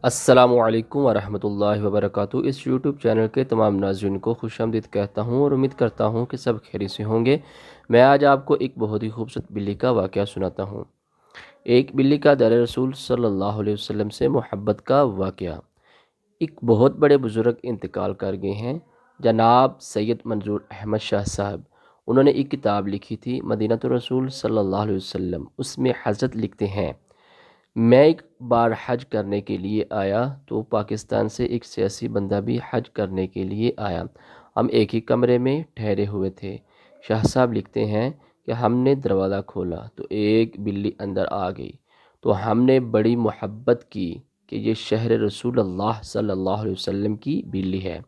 السلام علیکم ورحمۃ اللہ وبرکاتہ۔ اس یوٹیوب چینل کے تمام ناظرین کو خوش آمدید کہتا ہوں اور امید کرتا ہوں کہ سب خیریت سے ہوں گے۔ میں آج آپ کو ایک بہت ہی خوبصورت بلی کا واقعہ سناتا ہوں۔ ایک بلی کا در رسول صلی اللہ علیہ وسلم سے محبت کا واقعہ۔ ایک بہت بڑے بزرگ انتقال کر گئے ہیں، جناب سید منظور احمد شاہ صاحب۔ انہوں نے ایک کتاب لکھی تھی مدینہ الرسول صلی اللہ علیہ وسلم۔ اس میں حضرت لکھتے ہیں، میں ایک بار حج کرنے کے لیے آیا تو پاکستان سے ایک سیاسی بندہ بھی حج کرنے کے لیے آیا۔ ہم ایک ہی کمرے میں ٹھہرے ہوئے تھے۔ شاہ صاحب لکھتے ہیں کہ ہم نے دروازہ کھولا تو ایک بلی اندر آ گئی، تو ہم نے بڑی محبت کی کہ یہ شہر رسول اللہ صلی اللہ علیہ وسلم کی بلی ہے۔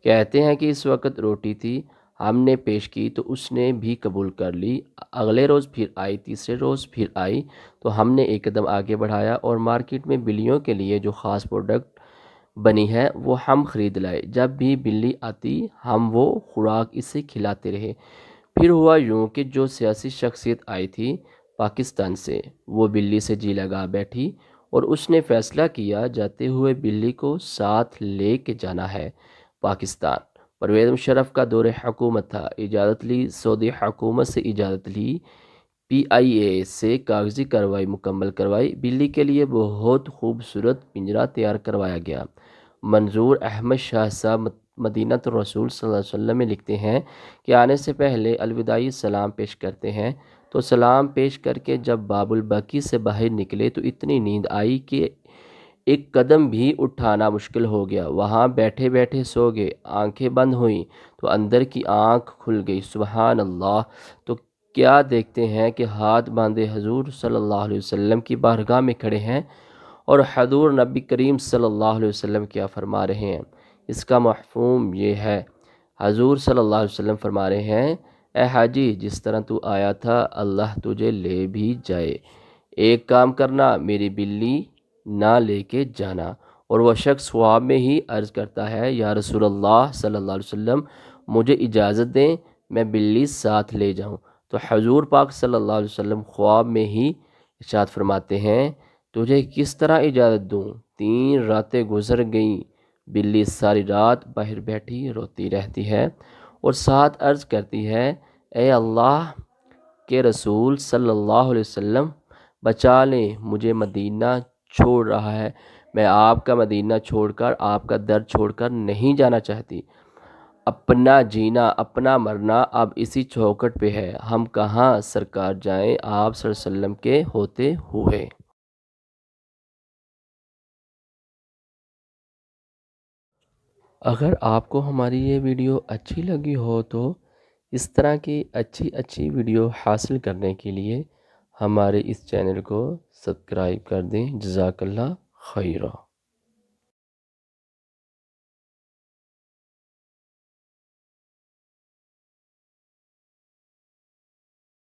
کہتے ہیں کہ اس وقت روٹی تھی، ہم نے پیش کی تو اس نے بھی قبول کر لی۔ اگلے روز پھر آئی، تیسرے روز پھر آئی، تو ہم نے ایک قدم آگے بڑھایا اور مارکیٹ میں بلیوں کے لیے جو خاص پروڈکٹ بنی ہے وہ ہم خرید لائے۔ جب بھی بلی آتی ہم وہ خوراک اسے کھلاتے رہے۔ پھر ہوا یوں کہ جو سیاسی شخصیت آئی تھی پاکستان سے، وہ بلی سے جی لگا بیٹھی اور اس نے فیصلہ کیا جاتے ہوئے بلی کو ساتھ لے کے جانا ہے پاکستان۔ پرویز مشرف کا دور حکومت تھا، اجازت لی، سعودی حکومت سے اجازت لی، پی آئی اے سے کاغذی کارروائی مکمل کروائی۔ بلی کے لیے بہت خوبصورت پنجرہ تیار کروایا گیا۔ منظور احمد شاہ صاحب مدینہ الرسول صلی اللہ علیہ وسلم میں لکھتے ہیں کہ آنے سے پہلے الوداعی سلام پیش کرتے ہیں، تو سلام پیش کر کے جب باب البکی سے باہر نکلے تو اتنی نیند آئی کہ ایک قدم بھی اٹھانا مشکل ہو گیا۔ وہاں بیٹھے بیٹھے سو گئے، آنکھیں بند ہوئیں تو اندر کی آنکھ کھل گئی۔ سبحان اللہ! تو کیا دیکھتے ہیں کہ ہاتھ باندھے حضور صلی اللہ علیہ وسلم کی بارگاہ میں کھڑے ہیں اور حضور نبی کریم صلی اللہ علیہ وسلم کیا فرما رہے ہیں۔ اس کا مفہوم یہ ہے، حضور صلی اللہ علیہ وسلم فرما رہے ہیں، اے حاجی جس طرح تو آیا تھا اللہ تجھے لے بھی جائے، ایک کام کرنا، میری بلی نہ لے کے جانا۔ اور وہ شخص خواب میں ہی عرض کرتا ہے، یا رسول اللہ صلی اللہ علیہ وسلم مجھے اجازت دیں میں بلی ساتھ لے جاؤں۔ تو حضور پاک صلی اللہ علیہ وسلم خواب میں ہی ارشاد فرماتے ہیں، تجھے کس طرح اجازت دوں؟ 3 راتیں گزر گئیں، بلی ساری رات باہر بیٹھی روتی رہتی ہے اور ساتھ عرض کرتی ہے، اے اللہ کے رسول صلی اللہ علیہ وسلم بچا لیں، مجھے مدینہ چھوڑ رہا ہے، میں آپ کا مدینہ چھوڑ کر، آپ کا در چھوڑ کر نہیں جانا چاہتی۔ اپنا جینا اپنا مرنا اب اسی چوکھٹ پہ ہے، ہم کہاں سرکار جائیں آپ صلی اللہ علیہ وسلم کے ہوتے ہوئے۔ اگر آپ کو ہماری یہ ویڈیو اچھی لگی ہو تو اس طرح کی اچھی ویڈیو حاصل کرنے کے لیے ہمارے اس چینل کو سبسکرائب کر دیں۔ جزاک اللہ خیرہ۔